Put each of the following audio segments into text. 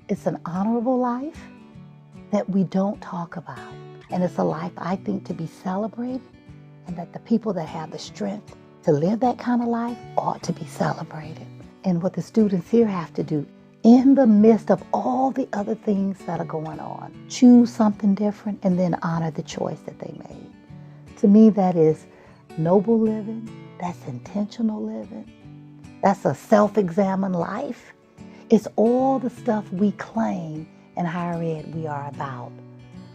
It's an honorable life that we don't talk about. And it's a life, I think, to be celebrated, and that the people that have the strength to live that kind of life ought to be celebrated. And what the students here have to do, in the midst of all the other things that are going on, choose something different and then honor the choice that they made. To me, that is noble living, that's intentional living, that's a self-examined life. It's all the stuff we claim in higher ed we are about.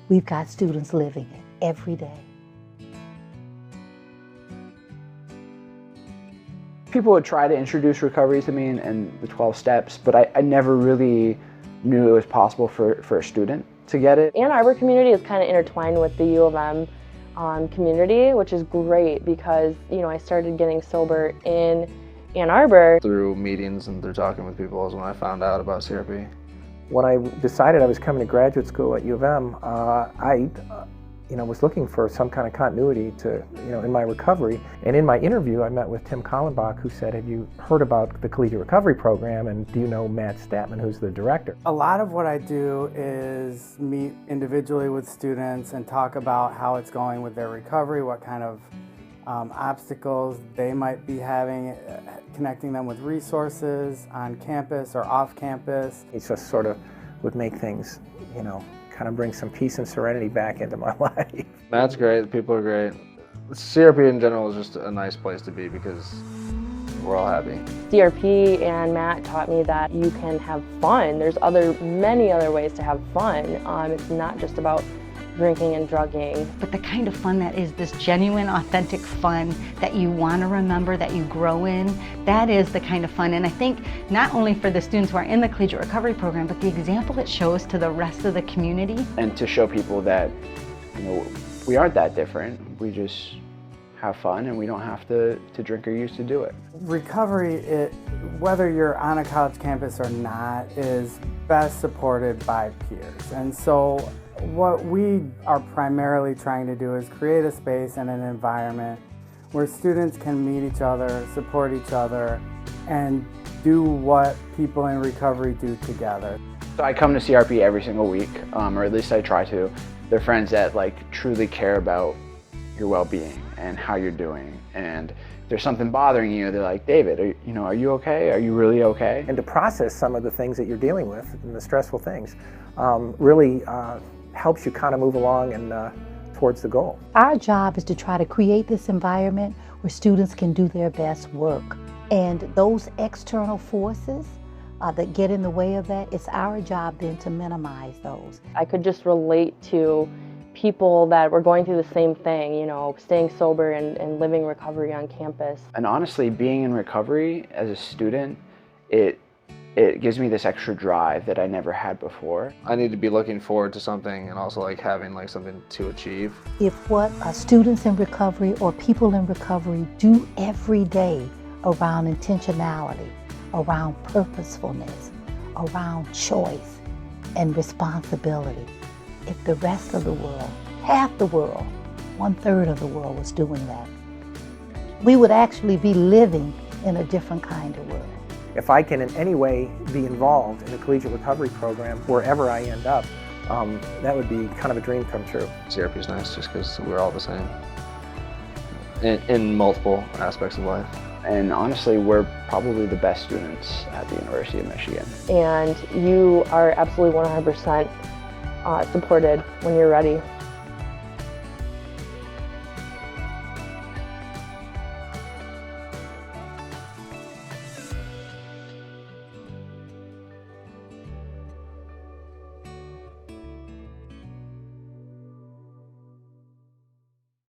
We've got students living it every day. People would try to introduce recovery to me and the 12 steps, but I never really knew it was possible for a student to get it. Ann Arbor community is kind of intertwined with the U of M community, which is great because, I started getting sober in Ann Arbor. Through meetings and through talking with people is when I found out about CRP. When I decided I was coming to graduate school at U of M, I was looking for some kind of continuity to, in my recovery. And in my interview, I met with Tim Kallenbach, who said, "Have you heard about the Collegiate Recovery Program, and do you know Matt Statman, who's the director?" A lot of what I do is meet individually with students and talk about how it's going with their recovery, what kind of obstacles they might be having, connecting them with resources on campus or off campus. It just sort of would make things, kind of bring some peace and serenity back into my life. Matt's great, the people are great. CRP in general is just a nice place to be because we're all happy. CRP and Matt taught me that you can have fun. There's many other ways to have fun. It's not just about drinking and drugging. But the kind of fun that is this genuine, authentic fun that you want to remember, that you grow in, that is the kind of fun. And I think not only for the students who are in the Collegiate Recovery Program, but the example it shows to the rest of the community. And to show people that, we aren't that different. We just have fun and we don't have to drink or use to do it. Recovery, whether you're on a college campus or not, is best supported by peers. And so what we are primarily trying to do is create a space and an environment where students can meet each other, support each other, and do what people in recovery do together. So I come to CRP every single week, or at least I try to. They're friends that truly care about your well-being and how you're doing. And if there's something bothering you, they're like, "David, are you okay? Are you really okay?" And to process some of the things that you're dealing with and the stressful things really helps you kind of move along and towards the goal. Our job is to try to create this environment where students can do their best work. And those external forces that get in the way of that, it's our job then to minimize those. I could just relate to people that were going through the same thing, staying sober and living recovery on campus. And honestly, being in recovery as a student, it gives me this extra drive that I never had before. I need to be looking forward to something and also having something to achieve. If what students in recovery or people in recovery do every day around intentionality, around purposefulness, around choice and responsibility, if the rest of the world, half the world, 1/3 of the world was doing that, we would actually be living in a different kind of world. If I can in any way be involved in the Collegiate Recovery Program, wherever I end up, that would be kind of a dream come true. CRP is nice just because we're all the same in multiple aspects of life. And honestly, we're probably the best students at the University of Michigan. And you are absolutely 100% supported when you're ready.